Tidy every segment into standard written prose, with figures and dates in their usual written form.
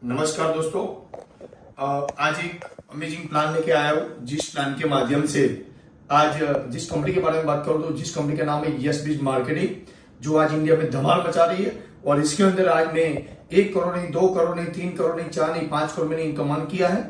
नमस्कार दोस्तों। आज एक अमेजिंग प्लान लेके आया हूँ, जिस प्लान के माध्यम से आज जिस कंपनी के बारे में बात करूँ तो जिस कंपनी का नाम है यस बिज मार्केटिंग, जो आज इंडिया में धमाल मचा रही है। और इसके अंदर आज मैं 1 करोड़ नहीं, 2 करोड़ नहीं, 3 करोड़ नहीं, 4 नहीं, 5 करोड़ मैंने इनकम अर्न किया है।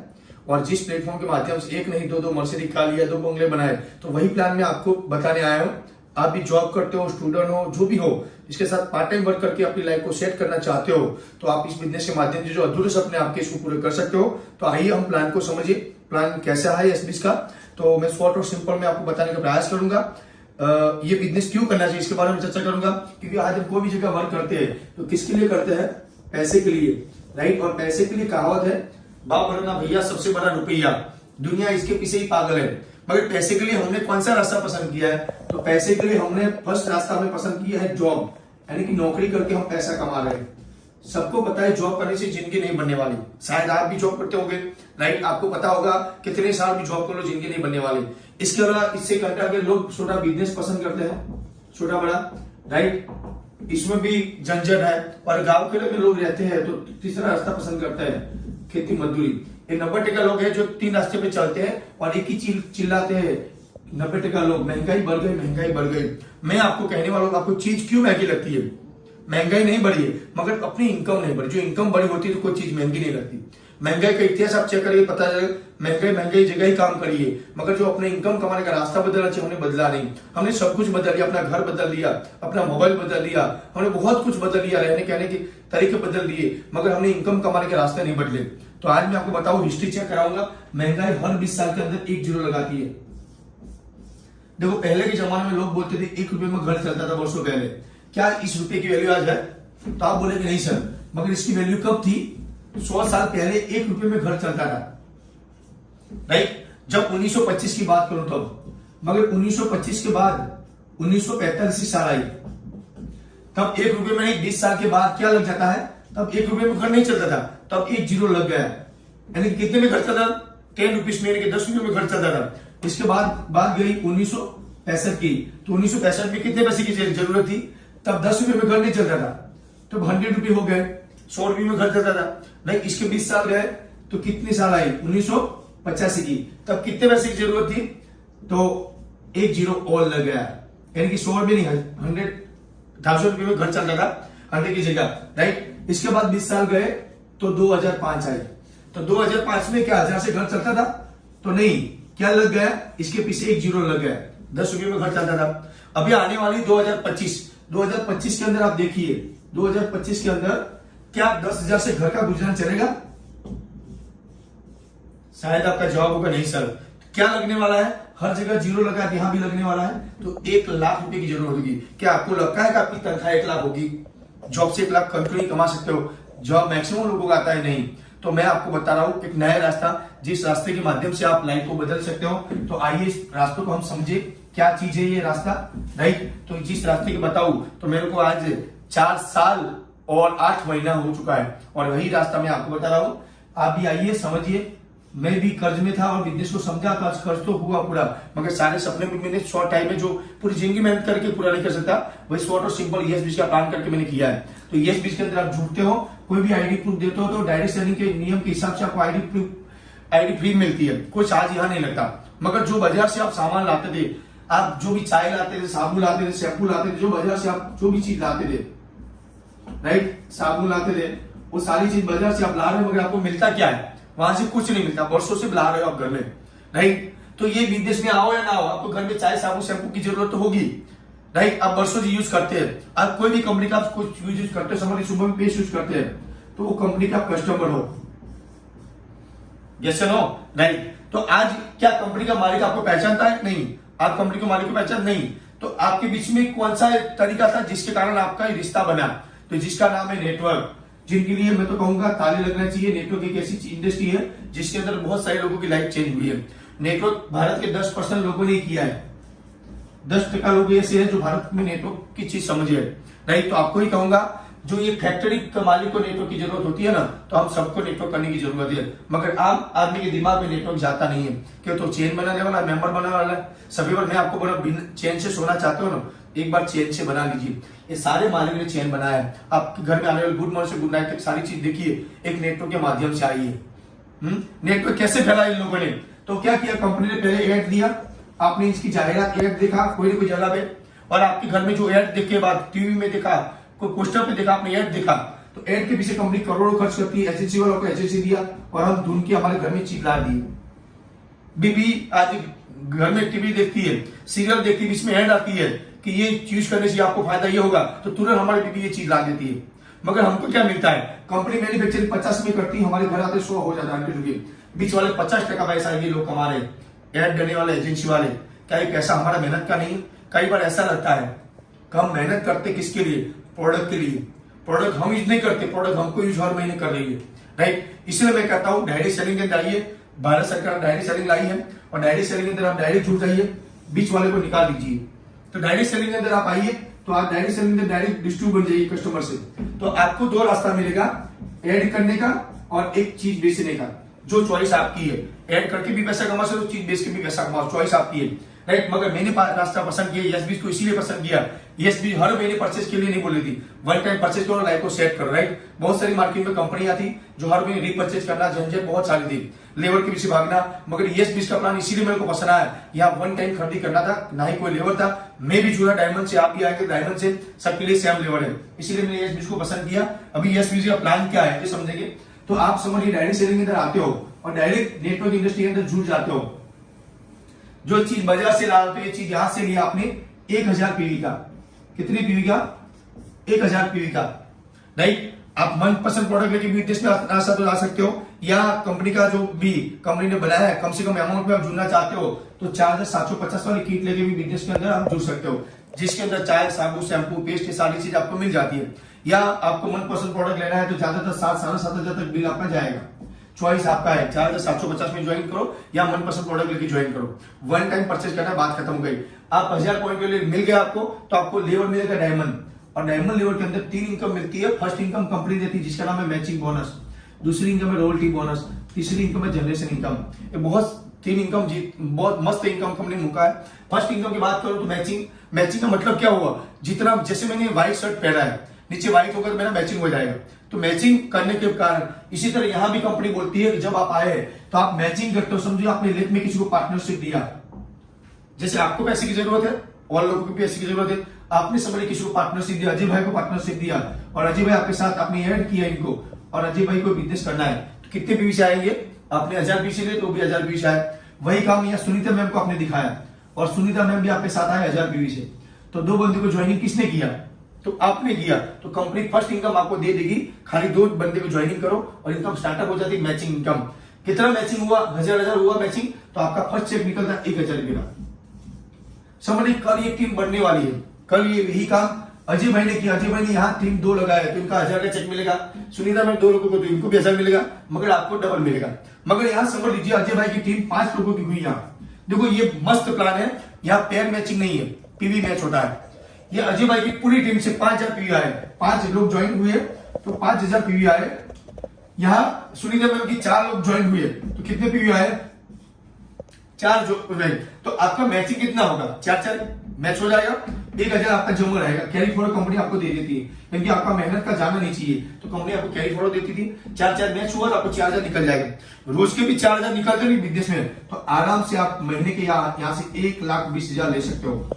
और जिस प्लेटफॉर्म के माध्यम से एक नहीं दो मर्सिडीज कार लिया, 2 बंगले बनाए, तो वही प्लान मैं आपको बताने आया हूँ। आप भी जॉब करते हो, स्टूडेंट हो, जो भी हो, इसके साथ पार्ट टाइम वर्क करके अपनी लाइफ को सेट करना चाहते हो, तो आप इस बिजनेस के माध्यम से जो अधूरे सपने आपके इसको पूरे कर सकते हो। तो आइए हम प्लान को समझिए, प्लान कैसा है एसबीएस का। तो मैं शॉर्ट और सिंपल में आपको बताने का प्रयास करूंगा। ये बिजनेस क्यों करना चाहिए इसके बारे में चर्चा करूंगा, क्योंकि आज हम कोई भी जगह वर्क करते हैं तो किसके लिए करते हैं? पैसे के लिए, राइट। और पैसे के लिए कहावत है, बाप बनना भैया सबसे बड़ा रुपया, दुनिया इसके पीछे ही पागल है। मगर पैसे के लिए हमने कौन सा रास्ता पसंद किया है? तो पैसे के लिए हमने फर्स्ट रास्ता हमने पसंद किया है जॉब, यानी कि नौकरी करके हम पैसा कमा रहे हैं। सबको पता है जॉब करने से जिंदगी नहीं बनने वाली। शायद आप भी जॉब करते होंगे, राइट। आपको पता होगा कितने साल भी जॉब कर लो, जिंदगी नहीं बनने वाली। इसके अलावा इससे कंटा के लोग छोटा बिजनेस पसंद करते हैं, छोटा बड़ा, राइट। इसमें भी झंझट है। और गांव के लोग रहते हैं तो तीसरा रास्ता पसंद करते हैं, खेती मजदूरी। 90% लोग हैं जो 3 रास्ते पे चलते हैं और एक ही चिल्लाते हैं। 90% लोग, महंगाई बढ़ गई, महंगाई बढ़ गई। मैं आपको कहने वाला हूँ, आपको चीज क्यों महंगी लगती है? महंगाई नहीं बढ़ी है, मगर अपनी इनकम नहीं बढ़ी। जो इनकम बढ़ी होती है तो कोई चीज महंगी नहीं लगती। महंगाई का इतिहास आप चेक करिए, पता चलेगा महंगाई जगह ही काम करी है, मगर जो अपने इनकम कमाने का रास्ता बदलना चाहिए हमने बदला नहीं। हमने सब कुछ बदल लिया, अपना घर बदल लिया, अपना मोबाइल बदल लिया, हमने बहुत कुछ बदल लिया, रहने कहने के तरीके बदल दिए, मगर हमने इनकम कमाने के रास्ते नहीं बदले। तो आज मैं आपको बताऊं, हिस्ट्री चेक कराऊंगा। महंगाई हर 20 साल के अंदर 1 जीरो लगाती है। देखो, पहले के जमाने में लोग बोलते थे 1 रुपए में घर चलता था वर्षों पहले। क्या इस रुपए की वैल्यू आज है? तो आप बोलेंगे नहीं सर, मगर इसकी वैल्यू कब थी? 100 साल पहले 1 रुपए में घर चलता था, राइट। जब 1925 की बात करूं तब, मगर 1925 के बाद 1945 साल आई, तब 1 रुपए में नहीं, 20 साल के बाद क्या लग जाता है? तब 1 रुपए में घर नहीं चलता था, तब 1 जीरो लग गया। यानी कितने में घर चलता था? 10 रुपीज में, यानी कि 10 रुपए में घर चलता था। इसके बाद बात गई 1965 की, तो 1965 में कितने पैसे की जरूरत थी? तब 10 रुपए में घर नहीं चलता था, तब 100 रुपए हो गए, 100 रुपए में घर चलता था। नहीं, इसके 20 साल गए तो कितनी साल आई? 1985 की, तब कितने पैसे की जरूरत थी? तो 1 जीरो और लग गया, यानी कि 100 रुपए नहीं, 100 रुपए में घर चलता था 100 की जगह, राइट। इसके बाद 20 साल गए तो 2005 आए, तो 2005 में क्या 1000 से घर चलता था? तो नहीं, क्या लग गया? इसके पीछे 1 जीरो लग गया, 10 रुपए में घर चलता था। अभी आने वाली 2025 के अंदर आप देखिए, 2025 के अंदर क्या 10,000 से घर का गुजरान चलेगा? शायद आपका जवाब होगा नहीं सर। क्या लगने वाला है? हर जगह जीरो लगा, यहां भी लगने वाला है, तो 1 लाख रुपए की जरूरत होगी। क्या आपको लगता है कि आपकी तनख्वाह 1 लाख होगी? जॉब से 1 लाख कंटिन्यू कमा सकते हो? जॉब मैक्सिमम लोगों को आता है नहीं। तो मैं आपको बता रहा हूं एक नया रास्ता, जिस रास्ते के माध्यम से आप लाइफ को बदल सकते हो। तो आइए इस रास्ते को हम समझे, क्या चीज है ये रास्ता, राइट। तो जिस रास्ते की बताऊं तो मेरे को आज 4 साल और 8 महीना हो चुका है, और वही रास्ता मैं आपको बता रहा हूं। आप भी आइए, समझिए। मैं भी कर्ज में था और बिजनेस को समझा, कर्ज तो हुआ पूरा, मगर सारे सपने भी मैंने शॉर्ट टाइम में, जो पूरी जिंदगी मेहनत करके पूरा नहीं कर सकता, वही शॉर्ट और सिंपल यस बीज का प्लान करके मैंने किया है। तो यस बीज के अंदर आप जुड़ते हो, कोई भी आईडी प्रूफ देते हो तो डायरेक्ट सेलिंग के नियम के हिसाब से आपको आईडी फ्री मिलती है, कोई चार्ज यहाँ नहीं लगता। मगर जो बाजार से आप सामान लाते थे, आप जो भी चाय लाते थे, साबुन लाते थे, शैम्पू लाते थे, जो बाजार से आप जो भी चीज लाते थे, राइट, साबुन लाते थे, वो सारी चीज बाजार से आप ला रहे हो, मगर आपको मिलता क्या है? वहां से कुछ नहीं मिलता, वर्षों से ला रहे हो आप घर में, राइट। तो ये बिजनेस में आओ या ना आओ, आपको घर में चाय, साबुन, शैम्पू की जरूरत तो होगी, राइट। आप वर्षों से यूज करते हैं। आप कोई भी कंपनी का कुछ यूज करते हो, समझ सुबह में पेस्ट यूज करते हैं, तो वो कंपनी का कस्टमर हो, यस नो, राइट। तो आज क्या कंपनी का मालिक आपको पहचानता है? नहीं। आप कंपनी के मालिक को पहचान नहीं। तो आपके बीच में कौन सा तरीका था जिसके कारण आपका रिश्ता बना? तो जिसका नाम है नेटवर्क, जिनके लिए मैं तो कहूंगा ताली लगना चाहिए। नेटवर्क एक ऐसी इंडस्ट्री है जिसके अंदर बहुत सारे लोगों की लाइफ चेंज हुई है। नेटवर्क भारत के 10% लोगों ने किया है, 10% लोग ऐसे हैं जो भारत में नेटवर्क की चीज समझे, राइट। तो आपको ही कहूंगा, जो ये फैक्ट्री के मालिक को नेटवर्क की जरूरत होती है ना, तो हम सबको नेटवर्क करने की जरूरत है, मगर आम आदमी के दिमाग में नेटवर्क जाता नहीं है। क्यों? तो चेन बनाने वाला, मेंबर बनाने वाला है सभी। बार मैं आपको बोला चेन से सोना चाहते हो ना, एक बार चेन से बना लीजिए। ये सारे मालिक ने चेन बनाया है। आपके घर में आने वाले गुड मॉर्निंग से गुड नाइट तक सारी चीज देखिए एक नेटवर्क के माध्यम से आई है। नेटवर्क कैसे फैला इन लोगों ने? तो क्या किया, कंपनी ने पहले एड दिया, आपने इसकी जाहिरात एड देखा कोई ना कोई जगह पे, और आपके घर में जो एड देख के बाद टीवी में देखा, कोई पोस्टर पे देखा, आपने एड देखा, तो एड के पीछे कंपनी करोड़ों खर्च करती है, एजेंसी वालों को एजेंसी दिया और हम ढूंढ के हमारे घर में चीज ला दी। बीबी आज घर में टीवी देखती है, सीरियल देखती है, इसमें एड आती है कि ये चीज करने से आपको फायदा ये होगा, तो तुरंत हमारी बीबी ये चीज ला देती है। मगर हमको क्या मिलता है, कंपनी मैन्युफैक्चरिंग 50 में करती है, हमारे घर आते 100 हो जाता है। बीच वाले 50% पैसा ये लोग कमा रहे, एड देने वाले एजेंसी वाले। क्या ये पैसा हमारा मेहनत का नहीं है? कई बार ऐसा लगता है हम मेहनत करते किसके लिए? प्रोडक्ट के लिए। प्रोडक्ट हम यूज नहीं करते, प्रोडक्ट हमको यूज हर महीने कर रही है, राइट। इसलिए मैं कहता हूँ डायरेक्ट सेलिंग के अंदर आइए, भारत सरकार डायरेक्ट सेलिंग लाई है और डायरेक्ट सेलिंग के अंदर आप डायरेक्ट जुड़ जाइए, बीच वाले को निकाल दीजिए। तो डायरेक्ट सेलिंग के अंदर आप आइए तो आप डायरेक्ट सेलिंग में डायरेक्ट डिस्ट्रीब्यूट बन जाइए कस्टमर से। तो आपको 2 रास्ता मिलेगा, ऐड करने का और एक चीज बेचने का, जो चॉइस आपकी है। ऐड करके भी पैसा कमा सकते हो, चीज बेच के भी पैसा कमाओ, चॉइस आपकी है, राइट। मगर मैंने रास्ता पसंद किया, यस बीज को इसीलिए पसंद किया। यस बीज हर महीने परचेज के लिए नहीं बोली थी, वन टाइम परचेज करो, लाइफ को सेट करो, राइट। बहुत सारी मार्केट में कंपनी आती जो हर महीने रीपरचेज करना, झंझट बहुत सारी थी, लेबर के पीछे भागना। मगर यस बीज का प्लान इसीलिए मेरे को पसंद आया, यहाँ वन टाइम खरीदी करना था, ना ही कोई लेबर था। मैं भी जुड़ा डायमंड से, आप भी आएंगे डायमंड से, सबके लिए सेम लेबर है, इसीलिए मैंने यस बीज को पसंद किया। अभी यस बीज का प्लान क्या है ये समझेंगे तो आप समझिए, डायरेक्ट सेलिंग के अंदर आते हो और डायरेक्ट नेटवर्क इंडस्ट्री के अंदर जुड़ जाते हो। जो चीज बाजार से ला रहे हो, ये चीज यहां से लिया आपने 1000 पीवी का, कितनी पीवी का? 1000 पीवी का, राइट। आप मनपसंद प्रोडक्ट लेके बिजनेस में आ सकते हो, या कंपनी का जो भी कंपनी ने बनाया है कम से कम अमाउंट में आप जुड़ना चाहते हो तो 4750 वाली किट लेके भी बिजनेस के अंदर आप जुड़ सकते हो, जिसके अंदर चाय, साबुन, शैम्पू, पेस्ट, ये सारी चीज आपको मिल जाती है। या आपको मनपसंद प्रोडक्ट लेना है तो ज्यादातर 7-7,500 तक बिल आपका जाएगा, चॉइस आपका है। 4750 में ज्वाइन करो या मनपसंद प्रोडक्ट लेके ज्वाइन करो, वन टाइम परचेज करना, बात खत्म हो गई। आप 1000 पॉइंट के लिए मिल गया आपको, तो आपको लेवर मिलेगा डायमंड, और डायमंड लेवर के अंदर 3 इनकम मिलती है। फर्स्ट इनकम कंपनी देती है जिसका नाम है मैचिंग बोनस, दूसरी इनकम है रॉयल्टी बोनस, तीसरी इनकम है जनरेशन इनकम। ये बहुत 3 इनकम बहुत मस्त इनकम कंपनी मुका है। फर्स्ट इनकम की बात करो तो मैचिंग का मतलब क्या हुआ, जितना जैसे मैंने व्हाइट शर्ट पहना है, नीचे व्हाइट होगा तो मेरा मैचिंग हो जाएगा, तो मैचिंग करने के कारण इसी तरह यहां भी कंपनी बोलती है कि जब आप आए तो आप मैचिंग करते हो। समझो आपने लेख में किसी को पार्टनरशिप दिया, जैसे आपको पैसे की जरूरत है और लोगों को पैसे की जरूरत है, आपने समझे किसी को पार्टनरशिप दिया, अजय भाई को पार्टनरशिप दिया और अजय भाई आपके साथ आपने ऐड किया इनको, और अजय भाई को बिजनेस करना है, तो कितने पीवी से आएंगे? आपने 1000 पीवी से लिए तो भी 1000 पीवी से आए। वही काम यहाँ सुनीता मैम को आपने दिखाया और सुनीता मैम भी आपके साथ आए 1000 पीवी से, तो 2 बंदे को ज्वाइनिंग किसने किया? तो आपने किया। तो कंपनी फर्स्ट इनकम आपको दे देगी, खाली 2 बंदे को ज्वाइनिंग करो और इनकम स्टार्टअप हो जाती है। मैचिंग इनकम कितना मैचिंग हुआ? 1000 हुआ मैचिंग, तो आपका फर्स्ट चेक निकलता है 1000 रुपये का। समझिए कल ये टीम बढ़ने वाली है, कल ये यही काम अजय भाई ने किया। अजय भाई ने यहाँ टीम 2 लगाया तो इनका 1000 का चेक मिलेगा, सुनीता में 2 लोगों को तो इनको भी 1000 मिलेगा, मगर आपको डबल मिलेगा। मगर यहाँ समझ लीजिए अजय भाई की टीम 5 लोगों की हुई। यहाँ देखो ये मस्त प्लान है, यहाँ पेयर मैचिंग नहीं है, पीवी मैच होता है। ये अजय भाई की पूरी टीम से 5000 पीवी आए, 5 लोग ज्वाइन हुए तो 5000 पीवी आए। यहाँ सुनीता मैम की 4 लोग ज्वाइन हुए तो कितने पीवी आए? 4 जो, तो आपका मैचिंग कितना होगा? 4 मैच हो जाएगा, 1000 आपका जमा रहेगा। कैरी फॉरवर्ड कंपनी आपको दे देती है, क्योंकि आपका मेहनत का जाना नहीं चाहिए, तो कंपनी आपको कैरी फॉरवर्ड देती थी। 4 मैच हुआ तो आपको 4000 निकल जाएगा। रोज के भी 4000 निकलते नहीं बिजनेस में, तो आराम से आप महीने के यहाँ से 1,20,000 ले सकते हो।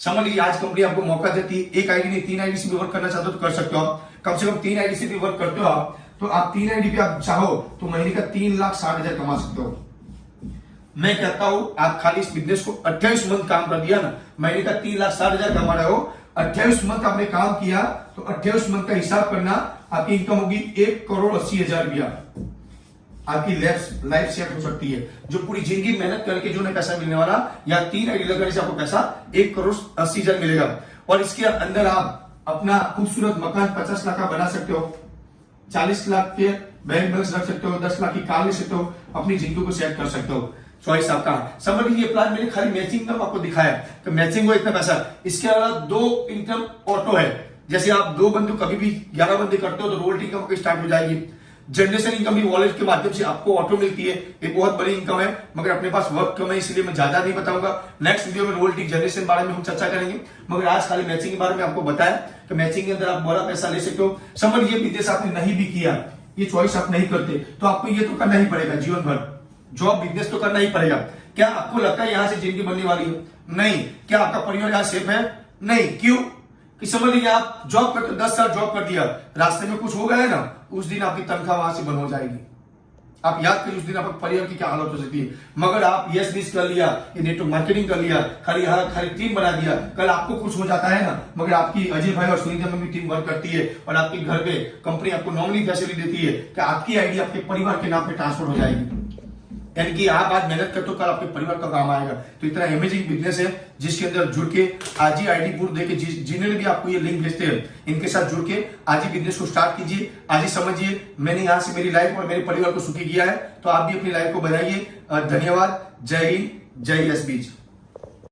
समझ लीजिए आज कंपनी आपको मौका देती है, एक आईडी नहीं 3 आईडी से भी वर्क करना चाहते हो तो कर सकते हो आप, कम से कम 3 आईडी से भी वर्क करते हो आप, तो आप 3 आईडी पे आप चाहो तो महीने का 3,60,000 कमा सकते हो। मैं कहता हूं आप खाली इस बिजनेस को 28 मंथ काम कर दिया ना, महीने का 3,60,000 कमा रहे हो। 28 मंथ आपने काम किया तो 28 मंथ का हिसाब करना, आपकी इनकम होगी 1,80,00,000 रुपया। आपकी लाइफ सेट हो सकती है, जो पूरी जिंदगी मेहनत करके जो नहीं पैसा मिलने वाला, या 3 आईडी लगाने से आपको पैसा 1,80,00,000 मिलेगा। और इसके अंदर आप अपना खूबसूरत मकान 50 लाख का बना सकते हो, 40 लाख के बैंक बैलेंस रख सकते हो, 10 लाख की कार ले सकते हो, अपनी जिंदगी को सेट कर सकते हो। चॉइस आपका। समझ लीजिए प्लान मैंने खाली मैचिंग इनकम आपको दिखाया तो मैचिंग को इतना पैसा, इसके अलावा 2 इनकम ऑटो है। जैसे आप 2 बंदे कभी भी 11 बंदे करते हो तो रोल इनकम आपकी स्टार्ट हो जाएगी। जनरेशन इनकम भी वॉलेट के माध्यम से आपको ऑटो मिलती है, एक बहुत बड़ी इनकम है, मगर अपने पास वक्त कम है इसलिए मैं ज्यादा नहीं बताऊंगा। नेक्स्ट वीडियो में रोबोटिक जनरेशन बारे में हम चर्चा करेंगे, मगर आज खाली मैचिंग के बारे में आपको बताया कि मैचिंग के अंदर आप बड़ा पैसा ले सकते हो। समझ लीजिए बिजनेस आपने नहीं भी किया, ये चॉइस आप नहीं करते तो आपको ये तो करना ही पड़ेगा जीवन भर, जॉब बिजनेस तो करना ही पड़ेगा। क्या आपको लगता है यहां से जिंदगी बनने वाली है? नहीं। क्या आपका परिवार यहां सेफ है? नहीं। क्यों? कि समझ लीजिए आप जॉब करते 10 साल जॉब कर दिया, रास्ते में कुछ हो गया है ना, उस दिन आपकी तनख्वाह वहां से बंद हो जाएगी। आप याद करिए उस दिन आपके परिवार की क्या हालत हो सकती है। मगर आप यस बिज कर लिया, ये नेटवर्क मार्केटिंग कर लिया, खाली टीम बना दिया, कल आपको कुछ हो जाता है ना, मगर आपकी अजय भाई और सुनीता में भी टीम वर्क करती है और आपके घर पे कंपनी आपको नॉमिनी फैसिलिटी देती है कि आपकी आईडी आपके परिवार के नाम पे ट्रांसफर हो जाएगी। यानी कि आप आज मेहनत करते हो, कल आपके परिवार का काम आएगा। तो इतना अमेजिंग बिजनेस है जिसके अंदर जुड़ के आज ही आईडी प्रूफ देके जिन्होंने भी आपको ये लिंक भेजते हैं इनके साथ जुड़ के आज ही बिजनेस को स्टार्ट कीजिए। आज ही समझिए मैंने यहाँ से मेरी लाइफ और मेरे परिवार को सुखी किया है, तो आप भी अपनी लाइफ को बनाइए। धन्यवाद। जय हिंद, जय यस बीज।